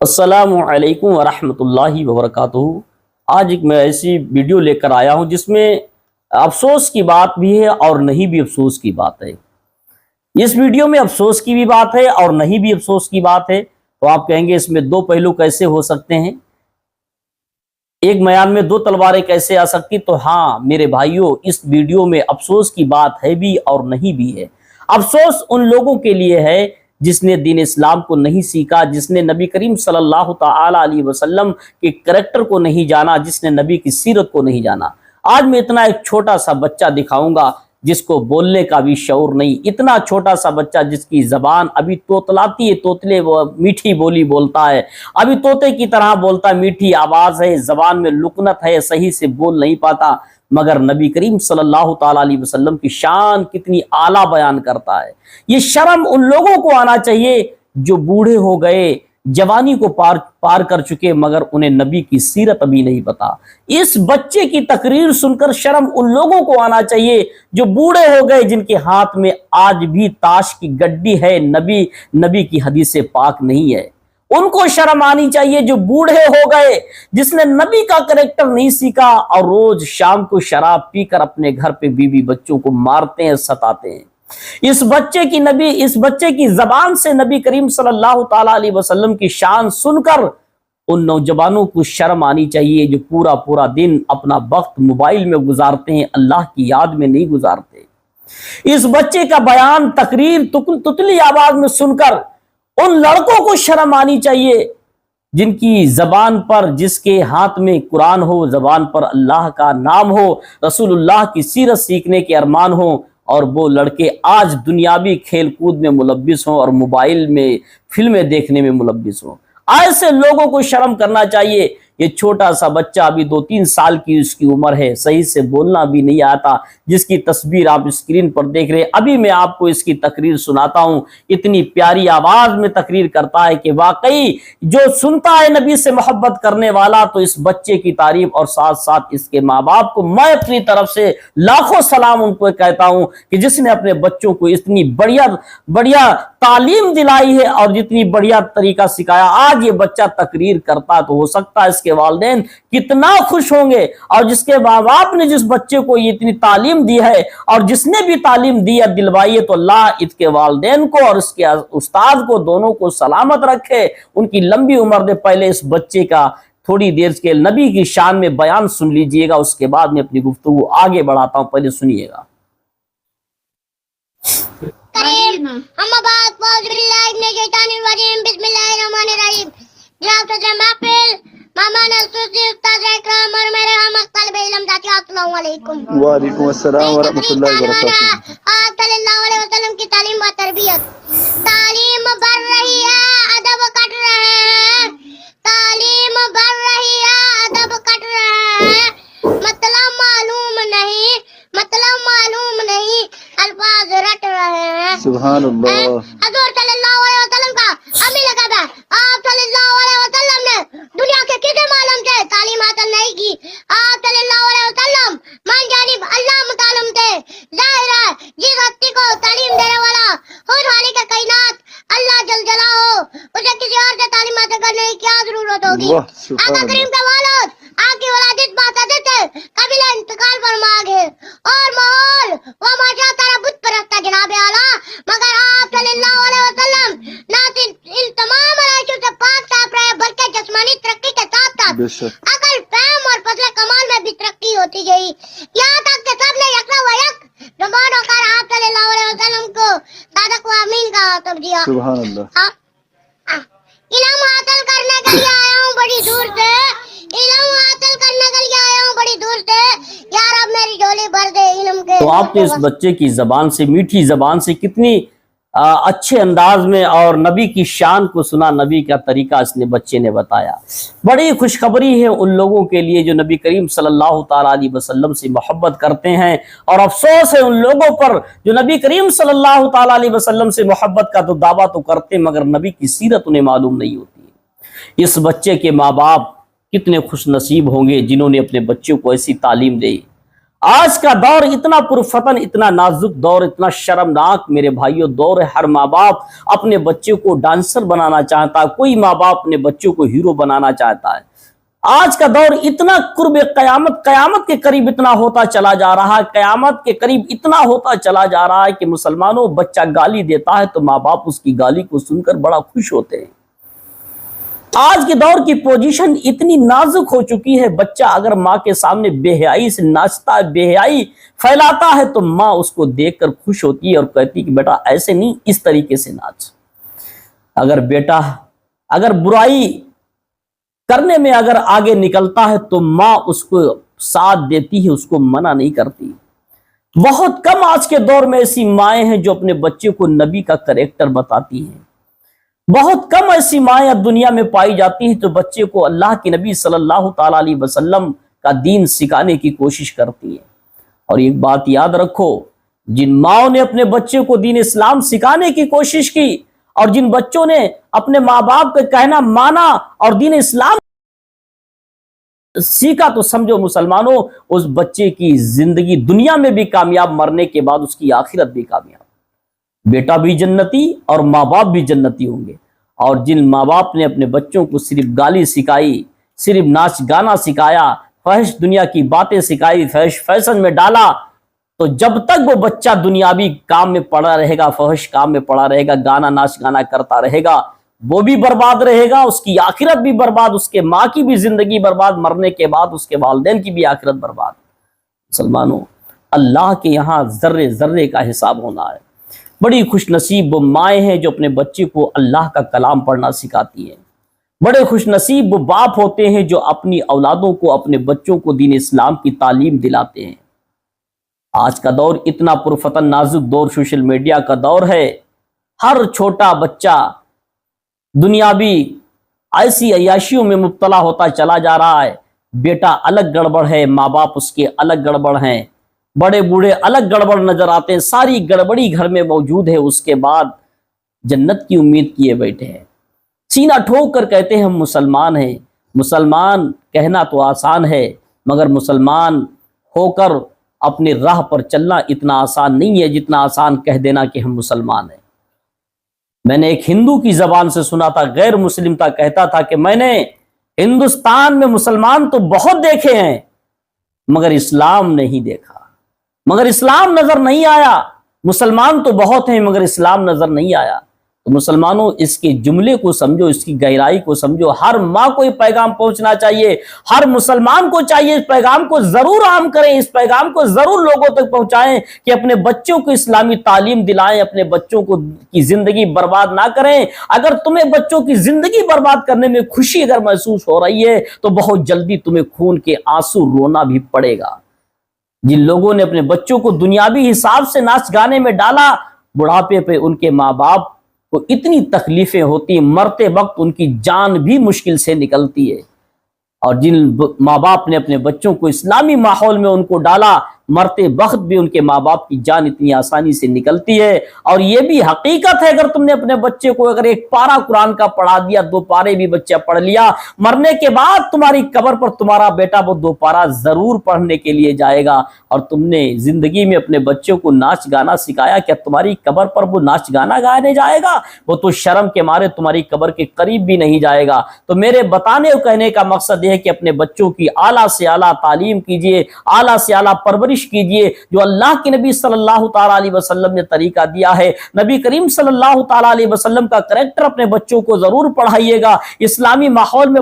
السلام علیکم ورحمۃ اللہ وبرکاتہ۔ آج ایک میں ایسی ویڈیو لے کر آیا ہوں جس میں افسوس کی بات بھی ہے اور نہیں بھی افسوس کی بات ہے۔ اس ویڈیو میں افسوس کی بھی بات ہے اور نہیں بھی افسوس کی بات ہے، تو آپ کہیں گے اس میں دو پہلو کیسے ہو سکتے ہیں، ایک میان میں دو تلواریں کیسے آ سکتی؟ تو ہاں میرے بھائیوں، اس ویڈیو میں افسوس کی بات ہے بھی اور نہیں بھی ہے۔ افسوس ان لوگوں کے لیے ہے جس نے دین اسلام کو نہیں سیکھا، جس نے نبی کریم صلی اللہ تعالی علیہ وسلم کے کریکٹر کو نہیں جانا، جس نے نبی کی سیرت کو نہیں جانا۔ آج میں اتنا ایک چھوٹا سا بچہ دکھاؤں گا جس کو بولنے کا بھی شعور نہیں، اتنا چھوٹا سا بچہ جس کی زبان ابھی توتلاتی ہے، توتلے وہ میٹھی بولی بولتا ہے، ابھی طوطے کی طرح بولتا ہے، میٹھی آواز ہے، زبان میں لکنت ہے، صحیح سے بول نہیں پاتا، مگر نبی کریم صلی اللہ تعالی علیہ وسلم کی شان کتنی اعلیٰ بیان کرتا ہے۔ یہ شرم ان لوگوں کو آنا چاہیے جو بوڑھے ہو گئے، جوانی کو پار کر چکے، مگر انہیں نبی کی سیرت ابھی نہیں پتا۔ اس بچے کی تقریر سن کر شرم ان لوگوں کو آنا چاہیے جو بوڑھے ہو گئے، جن کے ہاتھ میں آج بھی تاش کی گڈی ہے، نبی کی حدیث پاک نہیں ہے۔ ان کو شرم آنی چاہیے جو بوڑھے ہو گئے، جس نے نبی کا کریکٹر نہیں سیکھا اور روز شام کو شراب پی کر اپنے گھر پہ بیوی بچوں کو مارتے ہیں، ستاتے ہیں۔ اس بچے کی زبان سے نبی کریم صلی اللہ تعالی علیہ وسلم کی شان سن کر ان نوجوانوں کو شرم آنی چاہیے جو پورا دن اپنا وقت موبائل میں گزارتے ہیں، اللہ کی یاد میں نہیں گزارتے۔ اس بچے کا بیان، تقریر تتلی آواز میں سن کر ان لڑکوں کو شرم آنی چاہیے جن کی زبان پر، جس کے ہاتھ میں قرآن ہو، زبان پر اللہ کا نام ہو، رسول اللہ کی سیرت سیکھنے کے ارمان ہو، اور وہ لڑکے آج دنیاوی کھیل کود میں ملوث ہوں اور موبائل میں فلمیں دیکھنے میں ملوث ہوں۔ ایسے لوگوں کو شرم کرنا چاہیے۔ یہ چھوٹا سا بچہ، ابھی 2-3 سال کی اس کی عمر ہے، صحیح سے بولنا بھی نہیں آتا، جس کی تصویر آپ اسکرین پر دیکھ رہے ہیں۔ ابھی میں آپ کو اس کی تقریر سناتا ہوں، اتنی پیاری آواز میں تقریر کرتا ہے کہ واقعی جو سنتا ہے نبی سے محبت کرنے والا تو اس بچے کی تعریف، اور ساتھ ساتھ اس کے ماں باپ کو میں اپنی طرف سے لاکھوں سلام ان کو کہتا ہوں کہ جس نے اپنے بچوں کو اتنی بڑھیا تعلیم دلائی ہے اور جتنی بڑھیا طریقہ سکھایا۔ آج یہ بچہ تقریر کرتا تو ہو سکتا ہے اس کے والدین کتنا خوش ہوں گے، اور جس کے ماں باپ نے جس بچے کو یہ اتنی تعلیم دی ہے اور جس نے بھی تعلیم دی ہے دلوائی ہے، تو اللہ اس کے والدین کو اور اس کے استاد کو دونوں کو سلامت رکھے، ان کی لمبی عمر دے۔ پہلے اس بچے کا تھوڑی دیر کے نبی کی شان میں بیان سن لیجئے گا، اس کے بعد میں اپنی گفتگو آگے بڑھاتا ہوں، پہلے سنیے گا۔ بسم اللہ الرحمن الرحیم۔ جناب صدر محفل، مامان السوسی، استاد اکرام اور میرے ہم طالب علم ساتھیو، السلام علیکم۔ وعلیکم السلام ورحمۃ اللہ وبرکاتہ۔ آپ صلی اللہ علیہ وسلم کی تعلیم و تربیت۔ تعلیم بڑھ رہی ہے، ادب کٹ رہے ہیں، تعلیم بڑھ رہی ہے، ادب کٹ رہے ہیں، مطلب معلوم نہیں، الفاظ رٹ رہے ہیں۔ سبحان اللہ۔ حضور صلی اللہ علیہ وسلم کا امی لقب ہے۔ آپ صلی اللہ علیہ وسلم نے دنیا کے کسی معلوم سے تعلیم حاصل نہیں کی۔ آپ صلی اللہ علیہ وسلم من جانب اللہ متعلم تھے۔ ظاہر ہے جس ہستی کو تعلیم دینے والا خود خالق کائنات اللہ جل جلالہ، اسے کسی اور سے تعلیم حاصل کرنے کی کیا ضرورت ہوگی؟ آقا کریم کا والد، آپ کی ولادت باسطے تھے، قبیلہ انتقال فرما گئے، اور ماحول وہ معاشرہ سارا بت پرست ہے جناب اعلیٰ، مگر آپ صلی اللہ علیہ وسلم نہ ان تمام عرائشوں سے پاک صاف رہے، بلکہ جسمانی ترقی کے ساتھ ساتھ عقل، فہم اور فضل کمال میں بھی ترقی ہوتی گئی، یہاں تک کہ سب نے یکا و یک زبان ہو کر آپ صلی اللہ علیہ وسلم کو صادق و امین کا خطاب دیا۔ سبحان اللہ۔ علم حاصل کرنے کے لیے آیا ہوں بڑی دور سے، علم حاصل کرنے کے لیے آیا ہوں بڑی دور سے، یا رب میری جھولی بھر دے علم کے۔ تو آپ نے اس بچے کی زبان سے، میٹھی زبان سے، کتنی اچھے انداز میں اور نبی کی شان کو سنا، نبی کا طریقہ اس نے بچے نے بتایا۔ بڑی خوشخبری ہے ان لوگوں کے لیے جو نبی کریم صلی اللہ تعالی علیہ وسلم سے محبت کرتے ہیں، اور افسوس ہے ان لوگوں پر جو نبی کریم صلی اللہ تعالی علیہ وسلم سے محبت کا تو دعویٰ تو کرتے ہیں مگر نبی کی سیرت انہیں معلوم نہیں ہوتی۔ اس بچے کے ماں باپ کتنے خوش نصیب ہوں گے جنہوں نے اپنے بچوں کو ایسی تعلیم دی۔ آج کا دور اتنا پرفتن، اتنا نازک دور، اتنا شرمناک میرے بھائیوں دور ہے۔ ہر ماں باپ اپنے بچے کو ڈانسر بنانا چاہتا ہے، کوئی ماں باپ اپنے بچوں کو ہیرو بنانا چاہتا ہے۔ آج کا دور اتنا قرب قیامت، قیامت کے قریب اتنا ہوتا چلا جا رہا ہے، قیامت کے قریب اتنا ہوتا چلا جا رہا ہے کہ مسلمانوں بچہ گالی دیتا ہے تو ماں باپ اس کی گالی کو سن کر بڑا خوش ہوتے ہیں۔ آج کے دور کی پوزیشن اتنی نازک ہو چکی ہے، بچہ اگر ماں کے سامنے بے حیائی سے ناچتا ہے، بے حیائی پھیلاتا ہے تو ماں اس کو دیکھ کر خوش ہوتی ہے اور کہتی کہ بیٹا ایسے نہیں، اس طریقے سے ناچ۔ اگر بیٹا اگر برائی کرنے میں اگر آگے نکلتا ہے تو ماں اس کو ساتھ دیتی ہے، اس کو منع نہیں کرتی۔ بہت کم آج کے دور میں ایسی مائیں ہیں جو اپنے بچے کو نبی کا کریکٹر بتاتی ہیں۔ بہت کم ایسی مائیں اب دنیا میں پائی جاتی ہیں تو بچے کو اللہ کے نبی صلی اللہ تعالیٰ علیہ وسلم کا دین سکھانے کی کوشش کرتی ہیں۔ اور ایک بات یاد رکھو، جن ماؤں نے اپنے بچے کو دین اسلام سکھانے کی کوشش کی اور جن بچوں نے اپنے ماں باپ کا کہنا مانا اور دین اسلام سیکھا تو سمجھو مسلمانوں اس بچے کی زندگی دنیا میں بھی کامیاب، مرنے کے بعد اس کی آخرت بھی کامیاب۔ بیٹا بھی جنتی اور ماں باپ بھی جنتی ہوں گے۔ اور جن ماں باپ نے اپنے بچوں کو صرف گالی سکھائی، صرف ناچ گانا سکھایا، فحش دنیا کی باتیں سکھائی، فحش فیشن میں ڈالا، تو جب تک وہ بچہ دنیاوی کام میں پڑا رہے گا، فحش کام میں پڑا رہے گا، گانا ناچ گانا کرتا رہے گا، وہ بھی برباد رہے گا، اس کی آخرت بھی برباد، اس کے ماں کی بھی زندگی برباد، مرنے کے بعد اس کے والدین کی بھی آخرت برباد۔ مسلمانوں اللہ کے یہاں ذرے ذرے کا حساب ہونا ہے۔ بڑی خوش نصیب وہ مائیں ہیں جو اپنے بچے کو اللہ کا کلام پڑھنا سکھاتی ہیں۔ بڑے خوش نصیب وہ باپ ہوتے ہیں جو اپنی اولادوں کو، اپنے بچوں کو دین اسلام کی تعلیم دلاتے ہیں۔ آج کا دور اتنا پرفتن نازک دور سوشل میڈیا کا دور ہے۔ ہر چھوٹا بچہ دنیاوی ایسی عیاشیوں میں مبتلا ہوتا چلا جا رہا ہے۔ بیٹا الگ گڑبڑ ہے، ماں باپ اس کے الگ گڑبڑ ہیں، بڑے بوڑھے الگ گڑبڑ نظر آتے ہیں، ساری گڑبڑی گھر میں موجود ہے۔ اس کے بعد جنت کی امید کیے بیٹھے ہیں، سینہ ٹھوک کر کہتے ہیں ہم مسلمان ہیں۔ مسلمان کہنا تو آسان ہے مگر مسلمان ہو کر اپنے راہ پر چلنا اتنا آسان نہیں ہے جتنا آسان کہہ دینا کہ ہم مسلمان ہیں۔ میں نے ایک ہندو کی زبان سے سنا تھا، غیر مسلم تھا، کہتا تھا کہ میں نے ہندوستان میں مسلمان تو بہت دیکھے ہیں مگر اسلام نہیں دیکھا، مگر اسلام نظر نہیں آیا۔ مسلمان تو بہت ہیں مگر اسلام نظر نہیں آیا۔ تو مسلمانوں اس کے جملے کو سمجھو، اس کی گہرائی کو سمجھو۔ ہر ماں کو یہ پیغام پہنچنا چاہیے، ہر مسلمان کو چاہیے اس پیغام کو ضرور عام کریں، اس پیغام کو ضرور لوگوں تک پہنچائیں کہ اپنے بچوں کو اسلامی تعلیم دلائیں، اپنے بچوں کو کی زندگی برباد نہ کریں۔ اگر تمہیں بچوں کی زندگی برباد کرنے میں خوشی اگر محسوس ہو رہی ہے تو بہت جلدی تمہیں خون کے آنسو رونا بھی پڑے گا۔ جن لوگوں نے اپنے بچوں کو دنیاوی حساب سے ناچ گانے میں ڈالا، بڑھاپے پہ ان کے ماں باپ کو اتنی تکلیفیں ہوتی ہیں، مرتے وقت ان کی جان بھی مشکل سے نکلتی ہے۔ اور جن ماں باپ نے اپنے بچوں کو اسلامی ماحول میں ان کو ڈالا، مرتے وقت بھی ان کے ماں باپ کی جان اتنی آسانی سے نکلتی ہے۔ اور یہ بھی حقیقت ہے، اگر تم نے اپنے بچے کو اگر ایک پارہ قرآن کا پڑھا دیا، 2 پارے بھی بچہ پڑھ لیا، مرنے کے بعد تمہاری قبر پر تمہارا بیٹا وہ 2 پارہ ضرور پڑھنے کے لیے جائے گا۔ اور تم نے زندگی میں اپنے بچوں کو ناچ گانا سکھایا، کیا تمہاری قبر پر وہ ناچ گانا گانے جائے گا؟ وہ تو شرم کے مارے تمہاری قبر کے قریب بھی نہیں جائے گا۔ تو میرے بتانے اور کہنے کا مقصد یہ ہے کہ اپنے بچوں کی اعلیٰ سے اعلیٰ تعلیم کیجیے، اعلیٰ سے اعلیٰ پرورش کیجیے، جو اللہ کے نبی صلی اللہ تعالیٰ علیہ وسلم نے طریقہ دیا ہے۔ نبی کریم صلی اللہ تعالیٰ علیہ وسلم کا کریکٹر اپنے بچوں کو ضرور پڑھائیے گا۔ اسلامی ماحول میں